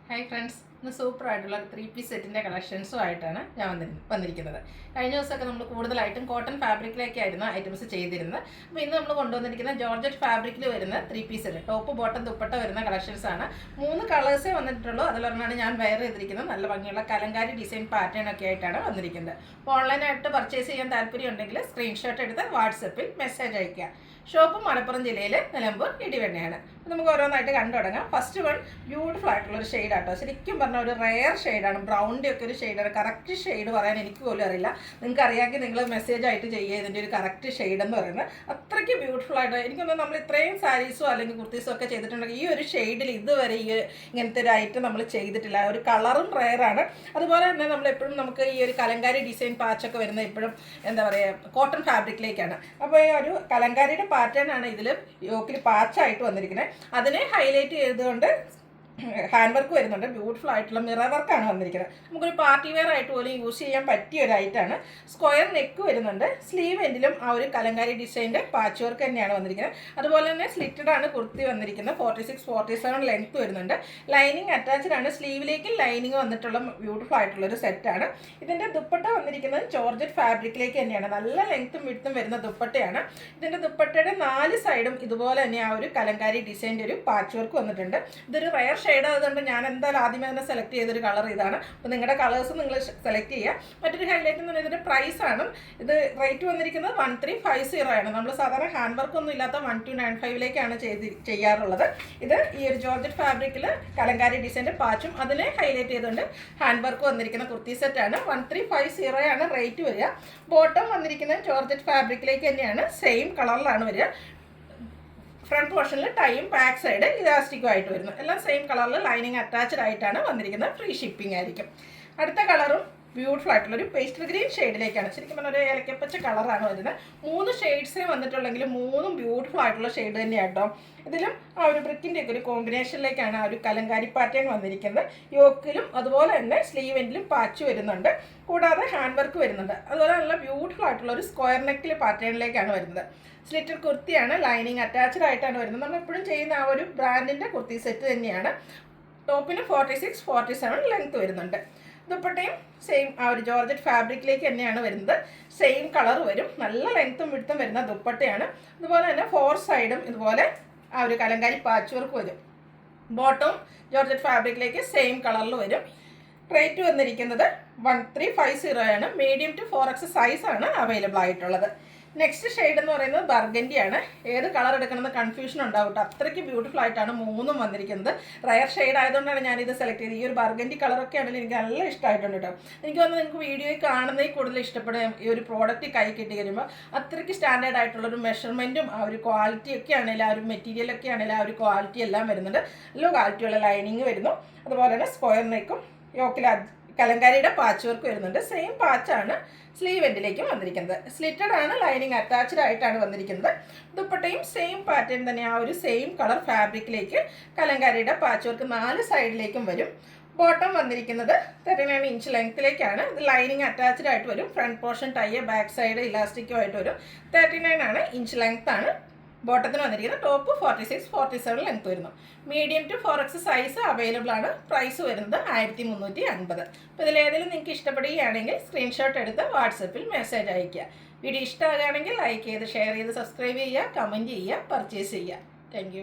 Hi friends, ഇന്ന് സൂപ്പറായിട്ടുള്ള 3 piece സെറ്റിൻ്റെ കളക്ഷൻസുമായിട്ടാണ് ഞാൻ വന്നിരിക്കുന്നത്. കഴിഞ്ഞ ദിവസമൊക്കെ നമ്മൾ കൂടുതലായിട്ടും കോട്ടൺ ഫാബ്രിക്കിലേക്കായിരുന്നു ഐറ്റംസ് ചെയ്തിരുന്നത്. അപ്പോൾ ഇന്ന് നമ്മൾ കൊണ്ടുവന്നിരിക്കുന്ന ജോർജറ്റ് ഫാബ്രിക്കിൽ വരുന്ന 3 piece set, top bottom dupatta വരുന്ന കളക്ഷൻസാണ്. 3 കളേഴ്സേ വന്നിട്ടുള്ളൂ. അതിലൊരെണ്ണമാണ് ഞാൻ വെയർ ചെയ്തിരിക്കുന്നത്. നല്ല ഭംഗിയുള്ള കലങ്കാരി ഡിസൈൻ പാറ്റേൺ ഒക്കെ ആയിട്ടാണ് വന്നിരിക്കുന്നത്. അപ്പോൾ ഓൺലൈനായിട്ട് പർച്ചേസ് ചെയ്യാൻ താല്പര്യം ഉണ്ടെങ്കിൽ സ്ക്രീൻഷോട്ട് എടുത്ത് വാട്സപ്പിൽ മെസ്സേജ് അയയ്ക്കുക. ഷോപ്പ് മലപ്പുറം ജില്ലയിൽ നിലമ്പൂർ ഇടിവെണ്ണയാണ്. നമുക്ക് ഓരോന്നായിട്ട് കണ്ടു തുടങ്ങാം. ഫസ്റ്റ് വൺ ബ്യൂട്ടിഫുൾ ആയിട്ടുള്ളൊരു ഷെയ്ഡാട്ടോ. ശരിക്കും പറഞ്ഞാൽ ഒരു റെയർ ഷെയ്ഡാണ്. ബ്രൗണിൻ്റെ ഒക്കെ ഒരു ഷെയ്ഡാണ്. കറക്റ്റ് ഷെയ്ഡ് പറയാൻ എനിക്ക് പോലും അറിയില്ല. നിങ്ങൾക്ക് അറിയാമെങ്കിൽ നിങ്ങൾ മെസ്സേജ് ആയിട്ട് ചെയ്യുക ഇതിൻ്റെ ഒരു കറക്റ്റ് ഷെയ്ഡ് എന്ന് പറയുന്നത്. അത്രയ്ക്ക് ബ്യൂട്ടിഫുൾ ആയിട്ട് എനിക്കൊന്നും നമ്മൾ ഇത്രയും സാരീസോ അല്ലെങ്കിൽ കുർത്തീസോ ഒക്കെ ചെയ്തിട്ടുണ്ടെങ്കിൽ ഈ ഒരു ഷെയ്ഡിൽ ഇതുവരെ ഇങ്ങനത്തെ ഒരു ഐറ്റം നമ്മൾ ചെയ്തിട്ടില്ല. ഒരു കളറും റെയറാണ്. അതുപോലെ തന്നെ നമ്മളെപ്പോഴും നമുക്ക് ഈ ഒരു കലങ്കാരി ഡിസൈൻ പാച്ചൊക്കെ വരുന്നത് എപ്പോഴും എന്താ പറയുക കോട്ടൺ ഫാബ്രിക്കിലേക്കാണ്. അപ്പോൾ ഈ ഒരു കലങ്കാരിയുടെ പാറ്റേൺ ആണ് ഇതിൽ യോക്കിൽ പാച്ചായിട്ട് വന്നിരിക്കുന്നത്. അതിനെ ഹൈലൈറ്റ് ചെയ്തുകൊണ്ട് ഹാൻഡ് വർക്ക് വരുന്നുണ്ട്. ബ്യൂട്ടിഫുൾ ആയിട്ടുള്ള മിറർ വർക്കാണ് വന്നിരിക്കുന്നത്. നമുക്കൊരു പാർട്ടി വെയർ ആയിട്ട് പോലും യൂസ് ചെയ്യാൻ പറ്റിയ ഒരു ഐറ്റാണ്. സ്ക്വയർ നെക്ക് വരുന്നുണ്ട്. സ്ലീവ് എൻഡിലും ആ ഒരു കലങ്കാരി ഡിസൈൻ്റെ പാച്ച് വർക്ക് തന്നെയാണ് വന്നിരിക്കുന്നത്. അതുപോലെ തന്നെ സ്ലിറ്റഡ് ആണ് കുർത്തി വന്നിരിക്കുന്നത്. 46-47 ലെങ്ത് വരുന്നുണ്ട്. ലൈനിങ് അറ്റാച്ച്ഡ് ആണ്. സ്ലീവിലേക്ക് ലൈനിങ് വന്നിട്ടുള്ള ബ്യൂട്ടിഫുൾ ആയിട്ടുള്ളൊരു സെറ്റാണ്. ഇതിൻ്റെ ദുപ്പട്ട വന്നിരിക്കുന്നത് ജോർജറ്റ് ഫാബ്രിക്കിലേക്ക് തന്നെയാണ്. നല്ല ലെങ്ത്തും വിഡ്ത്തും വരുന്ന ദുപ്പട്ടയാണ്. ഇതിൻ്റെ ദുപ്പട്ടയുടെ 4 സൈഡും ഇതുപോലെ തന്നെ ആ ഒരു കലങ്കാരി ഡിസൈൻ്റെ ഒരു പാച്ച് വർക്ക് വന്നിട്ടുണ്ട്. ഇതൊരു റയർ ഷെയ്ഡ് ആയതുകൊണ്ട് ഞാൻ എന്തായാലും ആദ്യമേ തന്നെ സെലക്ട് ചെയ്തൊരു കളർ ഇതാണ്. അപ്പോൾ നിങ്ങളുടെ കളേഴ്സ് നിങ്ങൾ സെലക്ട് ചെയ്യുക. മറ്റൊരു ഹൈലൈറ്റ് എന്ന് പറയുന്നത് ഇതിൻ്റെ പ്രൈസാണ്. ഇത് റേറ്റ് വന്നിരിക്കുന്നത് 1350 ആണ്. നമ്മൾ സാധാരണ ഹാൻഡ് വർക്ക് ഒന്നും ഇല്ലാത്ത 1295ലേക്കാണ് ചെയ്യാറുള്ളത്. ഇത് ഈ ഒരു ജോർജറ്റ് ഫാബ്രിക്കിൽ കലങ്കാരി ഡിസൈൻ്റെ പാച്ചും അതിനെ ഹൈലൈറ്റ് ചെയ്തുകൊണ്ട് ഹാൻഡ് വർക്ക് വന്നിരിക്കുന്ന കുർത്തി സെറ്റാണ്. 1350 ആണ് റേറ്റ് വരിക. ബോട്ടം വന്നിരിക്കുന്നത് ജോർജറ്റ് ഫാബ്രിക്കിലേക്ക് തന്നെയാണ്. സെയിം കളറിലാണ് വരിക. ഫ്രണ്ട് പോർഷനിൽ ടൈം ബാക്ക് സൈഡ് ഇലാസ്റ്റിക്കും ആയിട്ട് വരുന്നു. എല്ലാം സെയിം കളറിൽ ലൈനിങ് അറ്റാച്ച്ഡ് ആയിട്ടാണ് വന്നിരിക്കുന്നത്. ഫ്രീ ഷിപ്പിംഗ് ആയിരിക്കും. അടുത്ത കളറും ബ്യൂട്ടിഫുൾ ആയിട്ടുള്ളൊരു പേസ്റ്റൽ ഗ്രീൻ ഷെയ്ഡിലേക്കാണ്. ശരിക്കും പറഞ്ഞാൽ ഒരു ഏലക്കപ്പച്ച കളറാണ് വരുന്നത്. 3 ഷെയ്ഡ്സേ വന്നിട്ടുള്ളെങ്കിലും 3ഉം ബ്യൂട്ടിഫുൾ ആയിട്ടുള്ള ഷെയ്ഡ് തന്നെയാണ് കേട്ടോ. ഇതിലും ആ ഒരു ബ്രിക്കിൻ്റെ ഒക്കെ ഒരു കോമ്പിനേഷനിലേക്കാണ് ആ ഒരു കലങ്കാരി പാറ്റേൺ വന്നിരിക്കുന്നത്. യോക്കിലും അതുപോലെ തന്നെ സ്ലീവ് എൻഡിലും പാച്ച് വരുന്നുണ്ട്. കൂടാതെ ഹാൻഡ് വർക്ക് വരുന്നുണ്ട്. അതുപോലെ നല്ല ബ്യൂട്ടിഫുൾ ആയിട്ടുള്ള ഒരു സ്ക്വയർ നെക്കിൽ പാറ്റേണിലേക്കാണ് വരുന്നത്. സ്ലിറ്റഡ് കുർത്തിയാണ്. ലൈനിങ് അറ്റാച്ച്ഡ് ആയിട്ടാണ് വരുന്നത്. നമ്മൾ എപ്പോഴും ചെയ്യുന്ന ആ ഒരു ബ്രാൻഡിൻ്റെ കുർത്തി സെറ്റ് തന്നെയാണ്. ടോപ്പിന് 46-47 ലെങ്ത് വരുന്നുണ്ട്. ദുപ്പട്ടയും സെയിം ആ ഒരു ജോർജറ്റ് ഫാബ്രിക്കിലേക്ക് തന്നെയാണ് വരുന്നത്. സെയിം കളർ വരും. നല്ല ലെങ്ത്തും വിഡ്ത്തും വരുന്ന ദുപ്പട്ടയാണ്. അതുപോലെ തന്നെ 4 സൈഡും ഇതുപോലെ ആ ഒരു കലങ്കാരി പാച്ച് വർക്ക് വരും. ബോട്ടവും ജോർജറ്റ് ഫാബ്രിക്കിലേക്ക് സെയിം കളറിൽ വരും. റേറ്റ് വന്നിരിക്കുന്നത് 1350 ആണ്. മീഡിയം ടു 4X സൈസാണ് അവൈലബിൾ ആയിട്ടുള്ളത്. നെക്സ്റ്റ് ഷെയ്ഡ് എന്ന് പറയുന്നത് ബർഗൻഡിയാണ്. ഏത് കളർ എടുക്കണമെന്ന് കൺഫ്യൂഷൻ ഉണ്ടാവും. അത്രയ്ക്ക് ബ്യൂട്ടിഫുൾ ആയിട്ടാണ് 3ഉം വന്നിരിക്കുന്നത്. റയർ ഷെയ്ഡ് ആയതുകൊണ്ടാണ് ഞാനിത് സെലക്ട് ചെയ്തത്. ഈ ഒരു ബർഗൻഡി കളറൊക്കെ ആണെങ്കിൽ എനിക്ക് നല്ല ഇഷ്ടമായിട്ടുണ്ട് കേട്ടോ. എനിക്ക് തോന്നുന്നു നിങ്ങൾക്ക് വീഡിയോയിൽ കാണുന്നതിൽ കൂടുതൽ ഇഷ്ടപ്പെടും. ഈ ഒരു പ്രോഡക്റ്റ് കൈ കിട്ടി കഴിയുമ്പോൾ അത്രയ്ക്ക് സ്റ്റാൻഡേർഡ് ആയിട്ടുള്ളൊരു മെഷർമെൻറ്റും ആ ഒരു ക്വാളിറ്റി ഒക്കെ ആണെങ്കിലും ആ ഒരു മെറ്റീരിയലൊക്കെ ആണെങ്കിലും ആ ഒരു ക്വാളിറ്റി എല്ലാം വരുന്നുണ്ട്. നല്ല ക്വാളിറ്റിയുള്ള ലൈനിങ് വരുന്നു. അതുപോലെ തന്നെ സ്ക്വയർ നെക്കും യോക്കിൽ കലങ്കാരിയുടെ പാച്ച് വർക്ക് വരുന്നുണ്ട്. സെയിം പാച്ചാണ് സ്ലീവ് എൻഡിലേക്കും വന്നിരിക്കുന്നത്. സ്ലിറ്റഡ് ആണ്. ലൈനിങ് അറ്റാച്ച്ഡ് ആയിട്ടാണ് വന്നിരിക്കുന്നത്. ദുപ്പട്ടയും സെയിം പാറ്റേൺ തന്നെ ആ ഒരു സെയിം കളർ ഫാബ്രിക്കിലേക്ക് കലങ്കാരിയുടെ പാച്ച് വർക്ക് 4 സൈഡിലേക്കും വരും. ബോട്ടം വന്നിരിക്കുന്നത് 39 ഇഞ്ച് ലെങ്ത്തിലേക്കാണ്. ഇത് ലൈനിങ് അറ്റാച്ച്ഡ് ആയിട്ട് വരും. Front portion tie back side ഇലാസ്റ്റിക്കും ആയിട്ട് വരും. 39 ഇഞ്ച് ലെങ്ത് ആണ് ബോട്ടത്തിന് വന്നിരിക്കുന്നത്. ടോപ്പ് 46-47 ലെങ്ത് വരുന്നു. Medium to 4X size available ആണ്. പ്രൈസ് വരുന്നത് 1350. അപ്പോൾ ഇതിലേതെങ്കിലും നിങ്ങൾക്ക് ഇഷ്ടപ്പെടുകയാണെങ്കിൽ സ്ക്രീൻഷോട്ട് എടുത്ത് വാട്സപ്പിൽ മെസ്സേജ് അയയ്ക്കുക. വീഡിയോ ഇഷ്ടമാകുകയാണെങ്കിൽ ലൈക്ക് ചെയ്ത് ഷെയർ ചെയ്ത് സബ്സ്ക്രൈബ് ചെയ്യുക, കമൻറ്റ് ചെയ്യുക, പർച്ചേസ് ചെയ്യുക. താങ്ക്